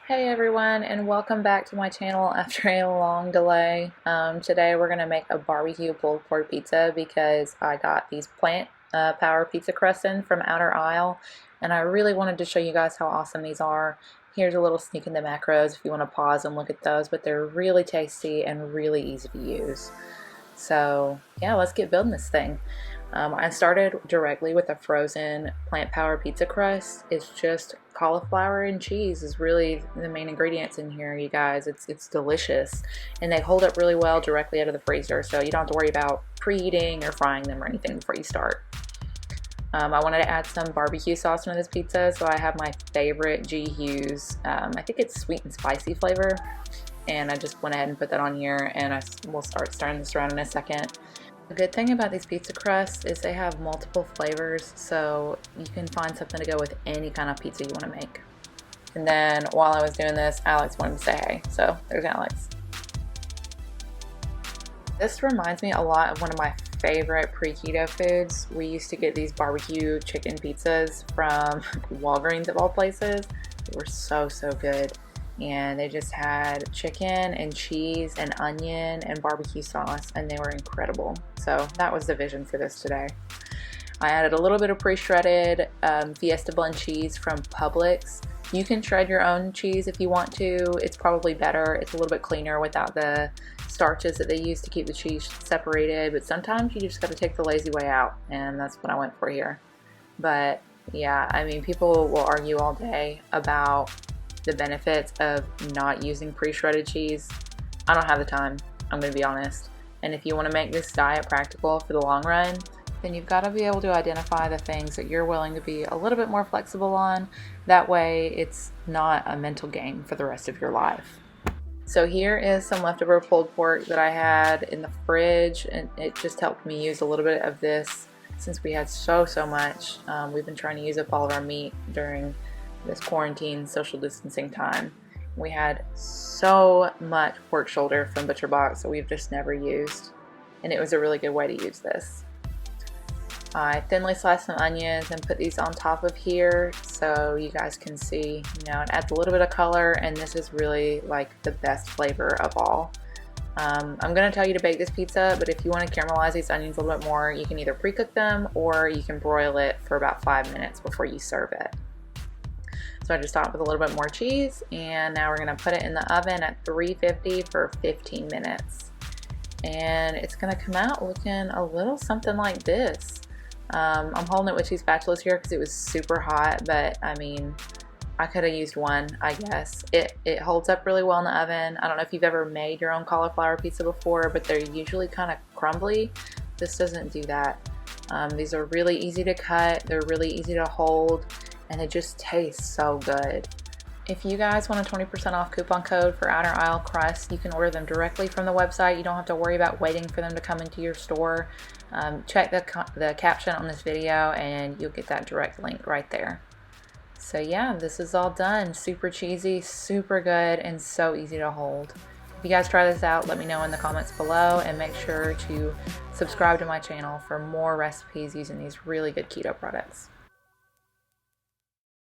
Hey everyone, and welcome back to my channel after a long delay. Today we're going to make a barbecue pulled pork pizza because I got these plant power pizza crusts in from Outer Isle, and I really wanted to show you guys how awesome these are. Here's a little sneak in the macros if you want to pause and look at those, but they're really tasty and really easy to use. So yeah, let's get building this thing. I started directly with a frozen plant power pizza crust. It's just cauliflower and cheese is really the main ingredients in here, you guys. It's delicious, and they hold up really well directly out of the freezer, so you don't have to worry about preheating or frying them or anything before you start. I wanted to add some barbecue sauce into this pizza, so I have my favorite Hughes. I think it's sweet and spicy flavor, and I just went ahead and put that on here, and we'll start stirring this around in a second. The good thing about these pizza crusts is they have multiple flavors, so you can find something to go with any kind of pizza you want to make. And then while I was doing this, Alex wanted to say hey, so there's Alex. This reminds me a lot of one of my favorite pre-keto foods. We used to get these barbecue chicken pizzas from Walgreens of all places. They were so good. And they just had chicken and cheese and onion and barbecue sauce, and they were incredible. So that was the vision for this today. I added a little bit of pre-shredded Fiesta blend cheese from Publix. You can shred your own cheese if you want to. It's probably better. It's a little bit cleaner without the starches that they use to keep the cheese separated, but sometimes you just got to take the lazy way out, and that's what I went for here. But yeah, I mean, people will argue all day about the benefits of not using pre-shredded cheese. I don't have the time, I'm going to be honest. And if you want to make this diet practical for the long run, then you've got to be able to identify the things that you're willing to be a little bit more flexible on. That way it's not a mental game for the rest of your life. So here is some leftover pulled pork that I had in the fridge, and it just helped me use a little bit of this since we had so much. We've been trying to use up all of our meat during this quarantine social distancing time. We had so much pork shoulder from Butcher Box that we've just never used, and it was a really good way to use this. I thinly sliced some onions and put these on top of here so you guys can see, you know, it adds a little bit of color, and this is really like the best flavor of all. I'm going to tell you to bake this pizza, but if you want to caramelize these onions a little bit more, you can either pre-cook them or you can broil it for about 5 minutes before you serve it. So I just topped with a little bit more cheese, and now we're going to put it in the oven at 350 for 15 minutes. And it's going to come out looking a little something like this. I'm holding it with two spatulas here because it was super hot, but I mean, I could have used one, I guess. It holds up really well in the oven. I don't know if you've ever made your own cauliflower pizza before, but they're usually kind of crumbly. This doesn't do that. These are really easy to cut. They're really easy to hold, and it just tastes so good. If you guys want a 20% off coupon code for Outer Isle Crust, you can order them directly from the website. You don't have to worry about waiting for them to come into your store. Check the caption on this video and you'll get that direct link right there. So yeah, this is all done. Super cheesy, super good, and so easy to hold. If you guys try this out, let me know in the comments below, and make sure to subscribe to my channel for more recipes using these really good keto products.